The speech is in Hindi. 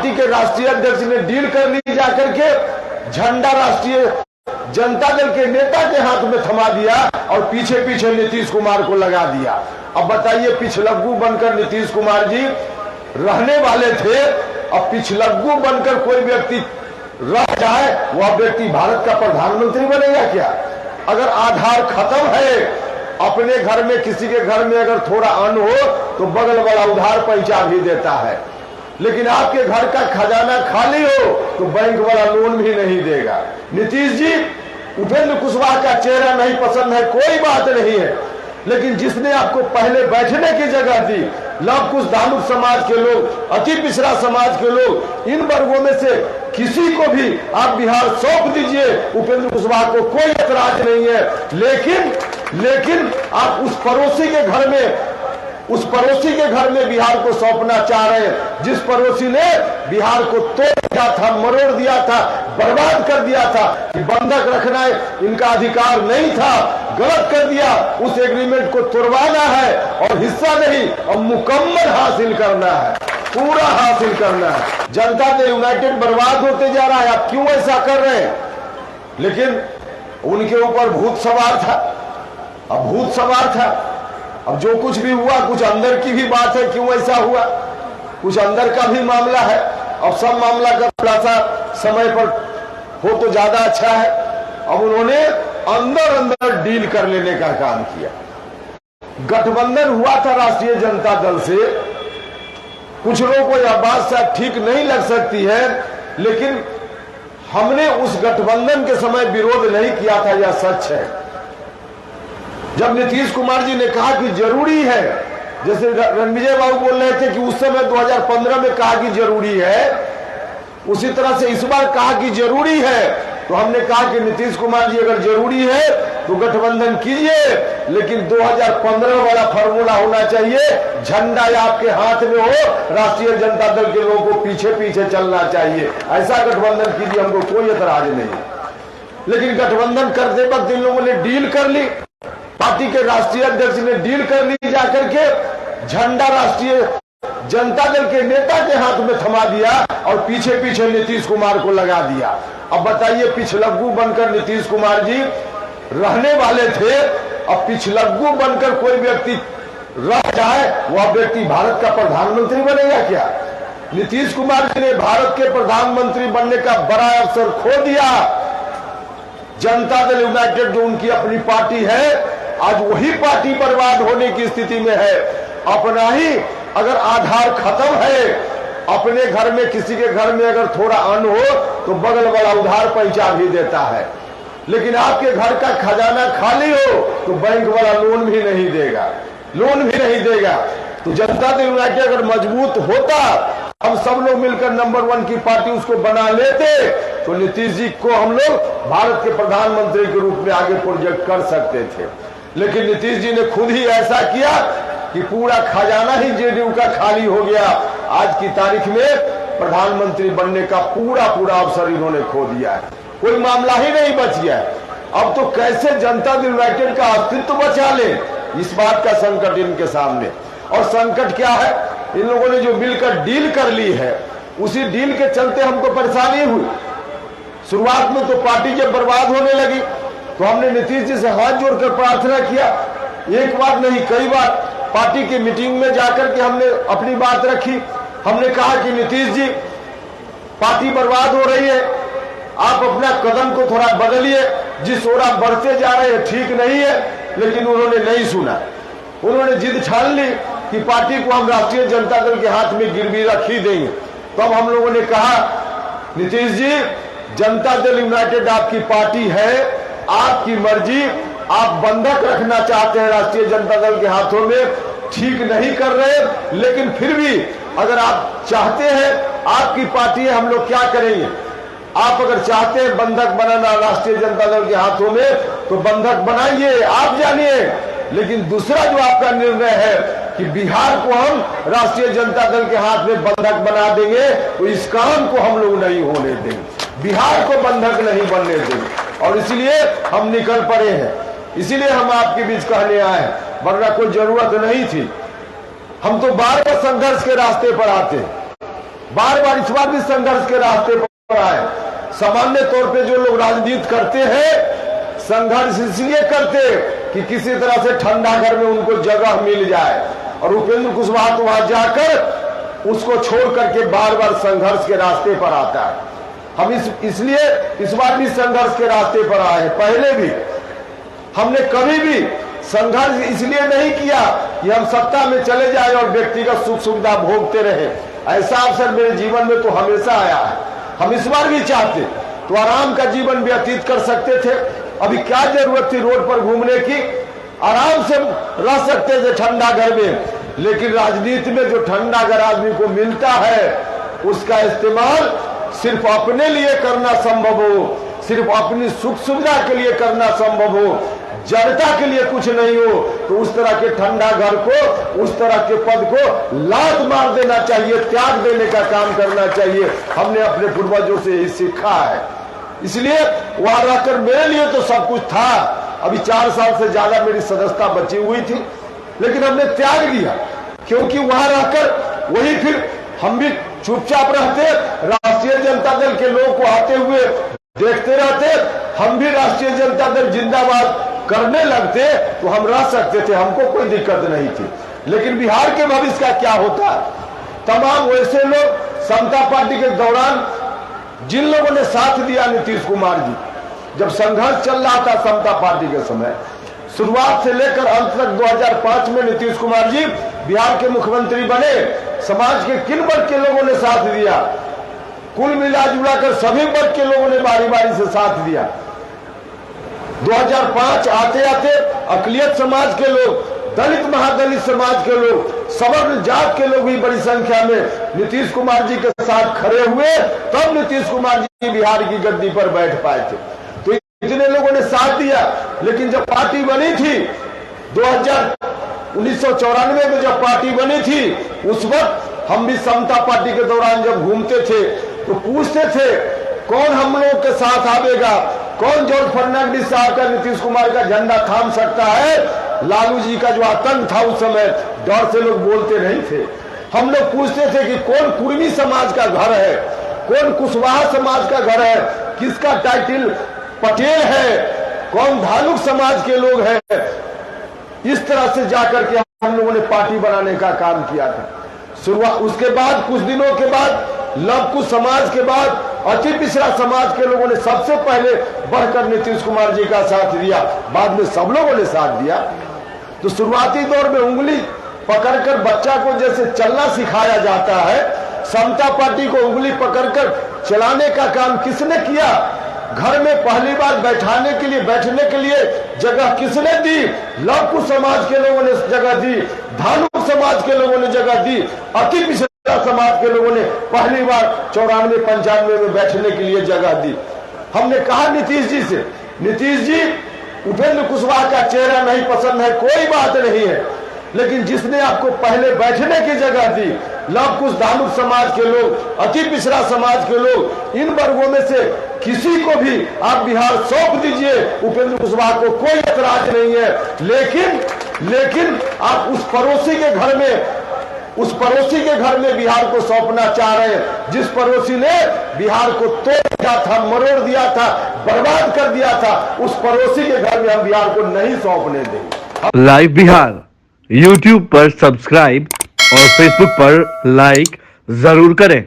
पार्टी के राष्ट्रीय अध्यक्ष ने डील कर ली, जाकर के झंडा राष्ट्रीय जनता दल के नेता के हाथ में थमा दिया और पीछे पीछे नीतीश कुमार को लगा दिया। अब बताइए, पिछलग्गू बनकर नीतीश कुमार जी रहने वाले थे, अब पिछलग्गू बनकर कोई व्यक्ति रह जाए, वह व्यक्ति भारत का प्रधानमंत्री बनेगा क्या? अगर आधार खत्म है, अपने घर में किसी के घर में अगर थोड़ा अन्न हो तो बगल वाला उधार पहुंचा भी देता है, लेकिन आपके घर का खजाना खाली हो तो बैंक वाला लोन भी नहीं देगा। नीतीश जी, उपेंद्र कुशवाहा का चेहरा नहीं पसंद है, कोई बात नहीं है, लेकिन जिसने आपको पहले बैठने की जगह दी, लव कुश धानुक समाज के लोग, अति पिछड़ा समाज के लोग, इन वर्गों में से किसी को भी आप बिहार सौंप दीजिए, उपेंद्र कुशवाहा को कोई एतराज नहीं है। लेकिन आप उस पड़ोसी के घर में बिहार को सौंपना चाह रहे हैं, जिस पड़ोसी ने बिहार को तोड़ दिया था, मरोड़ दिया था, बर्बाद कर दिया था, कि बंधक रखना इनका अधिकार नहीं था, गलत कर दिया। उस एग्रीमेंट को तोड़वाना है और हिस्सा नहीं, और मुकम्मल हासिल करना है, पूरा हासिल करना है। जनता दल यूनाइटेड बर्बाद होते जा रहा है, आप क्यों ऐसा कर रहे हैं? लेकिन उनके ऊपर भूत सवार था, अब जो कुछ भी हुआ, कुछ अंदर की भी बात है, क्यों ऐसा हुआ, कुछ अंदर का भी मामला है। अब सब मामला का खुलासा समय पर हो तो ज्यादा अच्छा है। अब उन्होंने अंदर डील कर लेने का काम किया। गठबंधन हुआ था राष्ट्रीय जनता दल से, कुछ लोगों को यह बात शायद ठीक नहीं लग सकती है, लेकिन हमने उस गठबंधन के समय विरोध नहीं किया था, यह सच है। जब नीतीश कुमार जी ने कहा कि जरूरी है, जैसे रणविजय बाबू बोल रहे थे कि उस समय 2015 में कहा कि जरूरी है, उसी तरह से इस बार कहा कि जरूरी है, तो हमने कहा कि नीतीश कुमार जी अगर जरूरी है तो गठबंधन कीजिए, लेकिन 2015 वाला फॉर्मूला होना चाहिए, झंडा आपके हाथ में हो, राष्ट्रीय जनता दल के लोगों को पीछे पीछे चलना चाहिए, ऐसा गठबंधन कीजिए, हमको कोई एतराज नहीं। लेकिन गठबंधन करते वक्त इन लोगों ने डील कर ली, पार्टी के राष्ट्रीय अध्यक्ष ने डील कर ली, जाकर के झंडा राष्ट्रीय जनता दल के नेता के हाथ में थमा दिया और पीछे पीछे नीतीश कुमार को लगा दिया। अब बताइए, पिछलग्गू बनकर नीतीश कुमार जी रहने वाले थे, अब पिछलग्गू बनकर कोई व्यक्ति रह जाए, वह व्यक्ति भारत का प्रधानमंत्री बनेगा क्या? नीतीश कुमार जी ने भारत के प्रधानमंत्री बनने का बड़ा अवसर खो दिया। जनता दल यूनाइटेड जो उनकी अपनी पार्टी है, आज वही पार्टी बर्बाद होने की स्थिति में है। अपना ही अगर आधार खत्म है, अपने घर में किसी के घर में अगर थोड़ा अन्न हो तो बगल वाला उधार पहुंचा भी देता है, लेकिन आपके घर का खजाना खाली हो तो बैंक वाला लोन भी नहीं देगा। तो जनता दल यूनाइटेड अगर मजबूत होता, हम सब लोग मिलकर नंबर 1 की पार्टी उसको बना लेते, तो नीतीश जी को हम लोग भारत के प्रधानमंत्री के रूप में आगे प्रोजेक्ट कर सकते थे। लेकिन नीतीश जी ने खुद ही ऐसा किया कि पूरा खजाना ही जेडीयू का खाली हो गया। आज की तारीख में प्रधानमंत्री बनने का पूरा अवसर इन्होंने खो दिया है, कोई मामला ही नहीं बच गया। अब तो कैसे जनता दल यूनाइटेड का अस्तित्व बचा ले, इस बात का संकट इनके सामने। और संकट क्या है, इन लोगों ने जो मिलकर डील कर ली है, उसी डील के चलते हमको परेशानी हुई। शुरुआत में तो पार्टी जब बर्बाद होने लगी तो हमने नीतीश जी से हाथ जोड़कर प्रार्थना किया, एक बार नहीं कई बार पार्टी की मीटिंग में जाकर के हमने अपनी बात रखी। हमने कहा कि नीतीश जी, पार्टी बर्बाद हो रही है, आप अपना कदम को थोड़ा बदलिए, जिस ओर आप बढ़ते जा रहे हैं ठीक नहीं है। लेकिन उन्होंने नहीं सुना, उन्होंने जिद ठान ली कि पार्टी को हम राष्ट्रीय जनता दल के हाथ में गिरवी रख ही देंगे। तब तो हम लोगों ने कहा, नीतीश जी, जनता दल यूनाइटेड आपकी पार्टी है, आपकी मर्जी, आप बंधक रखना चाहते हैं राष्ट्रीय जनता दल के हाथों में, ठीक नहीं कर रहे, लेकिन फिर भी अगर आप चाहते हैं, आपकी पार्टी है, हम लोग क्या करेंगे, आप अगर चाहते हैं बंधक बनाना राष्ट्रीय जनता दल के हाथों में तो बंधक बनाइए, आप जानिए। लेकिन दूसरा जो आपका निर्णय है कि बिहार को हम राष्ट्रीय जनता दल के हाथ में बंधक बना देंगे, तो इस काम को हम लोग नहीं होने देंगे, बिहार को बंधक नहीं बनने देंगे। और इसलिए हम निकल पड़े हैं, इसीलिए हम आपके बीच कहने आए हैं, वरना कोई जरूरत नहीं थी। हम तो बार बार संघर्ष के रास्ते पर आते हैं, बार बार इस बार भी संघर्ष के रास्ते पर आए। सामान्य तौर पे जो लोग राजनीति करते हैं संघर्ष इसलिए करते कि किसी तरह से ठंडा घर में उनको जगह मिल जाए, और उपेंद्र कुशवाहा तो वहां जाकर उसको छोड़ करके बार बार संघर्ष के रास्ते पर आता है। हम इसलिए इस बार भी संघर्ष के रास्ते पर आए हैं। पहले भी हमने कभी भी संघर्ष इसलिए नहीं किया कि हम सत्ता में चले जाए और व्यक्तिगत सुख सुविधा भोगते रहे। ऐसा अवसर मेरे जीवन में तो हमेशा आया है। हम इस बार भी चाहते तो आराम का जीवन व्यतीत कर सकते थे। अभी क्या जरूरत थी रोड पर घूमने की, आराम से रह सकते थे ठंडा घर में। लेकिन राजनीति में जो ठंडा घर आदमी को मिलता है उसका इस्तेमाल सिर्फ अपने लिए करना संभव हो, सिर्फ अपनी सुख सुविधा के लिए करना संभव हो, जनता के लिए कुछ नहीं हो, तो उस तरह के ठंडा घर को, उस तरह के पद को लात मार देना चाहिए, त्याग देने का काम करना चाहिए। हमने अपने पूर्वजों से यही सीखा है। इसलिए वहां रहकर मेरे लिए तो सब कुछ था। अभी 4 साल से ज्यादा मेरी सदस्यता बची हुई थी, लेकिन हमने त्याग दिया, क्योंकि वहां रहकर वही फिर हम भी चुपचाप रहते, राष्ट्रीय जनता दल के लोगों को आते हुए देखते रहते, हम भी राष्ट्रीय जनता दल जिंदाबाद करने लगते तो हम रह सकते थे, हमको कोई दिक्कत नहीं थी। लेकिन बिहार के भविष्य का क्या होता? तमाम वैसे लोग समता पार्टी के दौरान जिन लोगों ने साथ दिया नीतीश कुमार जी, जब संघर्ष चल रहा था समता पार्टी के समय, शुरुआत से लेकर अंत तक 2005 में नीतीश कुमार जी बिहार के मुख्यमंत्री बने, समाज के किन वर्ग के लोगों ने साथ दिया? कुल मिला जुला कर सभी वर्ग के लोगों ने बारी बारी से साथ दिया। 2005 आते आते अकलियत समाज के लोग, दलित महादलित समाज के लोग, सवर्ण जात के लोग भी बड़ी संख्या में नीतीश कुमार जी के साथ खड़े हुए, तब नीतीश कुमार जी बिहार की गद्दी पर बैठ पाए थे। तो इतने लोगों ने साथ दिया। लेकिन जब पार्टी बनी थी 1994 में, जब पार्टी बनी थी, उस वक्त हम भी समता पार्टी के दौरान जब घूमते थे तो पूछते थे कौन हम लोगों के साथ आवेगा, कौन जॉर्ज फर्नांडिस साहब का, नीतीश कुमार का झंडा थाम सकता है। लालू जी का जो आतंक था उस समय, डर से लोग बोलते नहीं थे। हम लोग पूछते थे कि कौन कुर्मी समाज का घर है, कौन कुशवाहा समाज का घर है, किसका टाइटिल पटेल है, कौन धानुक समाज के लोग हैं। इस तरह से जाकर के हम लोगों ने पार्टी बनाने का काम किया था। शुरुआत उसके बाद कुछ दिनों के बाद लव कुश समाज के बाद अति पिछड़ा समाज के लोगों ने सबसे पहले बढ़कर नीतीश कुमार जी का साथ दिया, बाद में सब लोगों ने साथ दिया। तो शुरुआती दौर में उंगली पकड़कर बच्चा को जैसे चलना सिखाया जाता है, समता पार्टी को उंगली पकड़कर चलाने का काम किसने किया? घर में पहली बार बैठने के लिए जगह किसने दी? लव कुश समाज के लोगों ने जगह दी, धानुक समाज के लोगों ने जगह दी, अति पिछड़ा समाज के लोगों ने पहली बार 94-95 में बैठने के लिए जगह दी। हमने कहा नीतीश जी से, नीतीश जी उपेंद्र कुशवाहा का चेहरा नहीं पसंद है, कोई बात नहीं है, लेकिन जिसने आपको पहले बैठने की जगह दी, लव कुश धानुक समाज के लोग, अति पिछड़ा समाज के लोग, इन वर्गों में से किसी को भी आप बिहार सौंप दीजिए, उपेंद्र कुशवाहा को कोई एतराज नहीं है। लेकिन आप उस पड़ोसी के घर में बिहार को सौंपना चाह रहे हैं, जिस पड़ोसी ने बिहार को तोड़ दिया था, मरोड़ दिया था, बर्बाद कर दिया था, उस पड़ोसी के घर में हम बिहार को नहीं सौंपने देंगे। लाइव बिहार YouTube पर सब्सक्राइब और Facebook पर लाइक जरूर करें।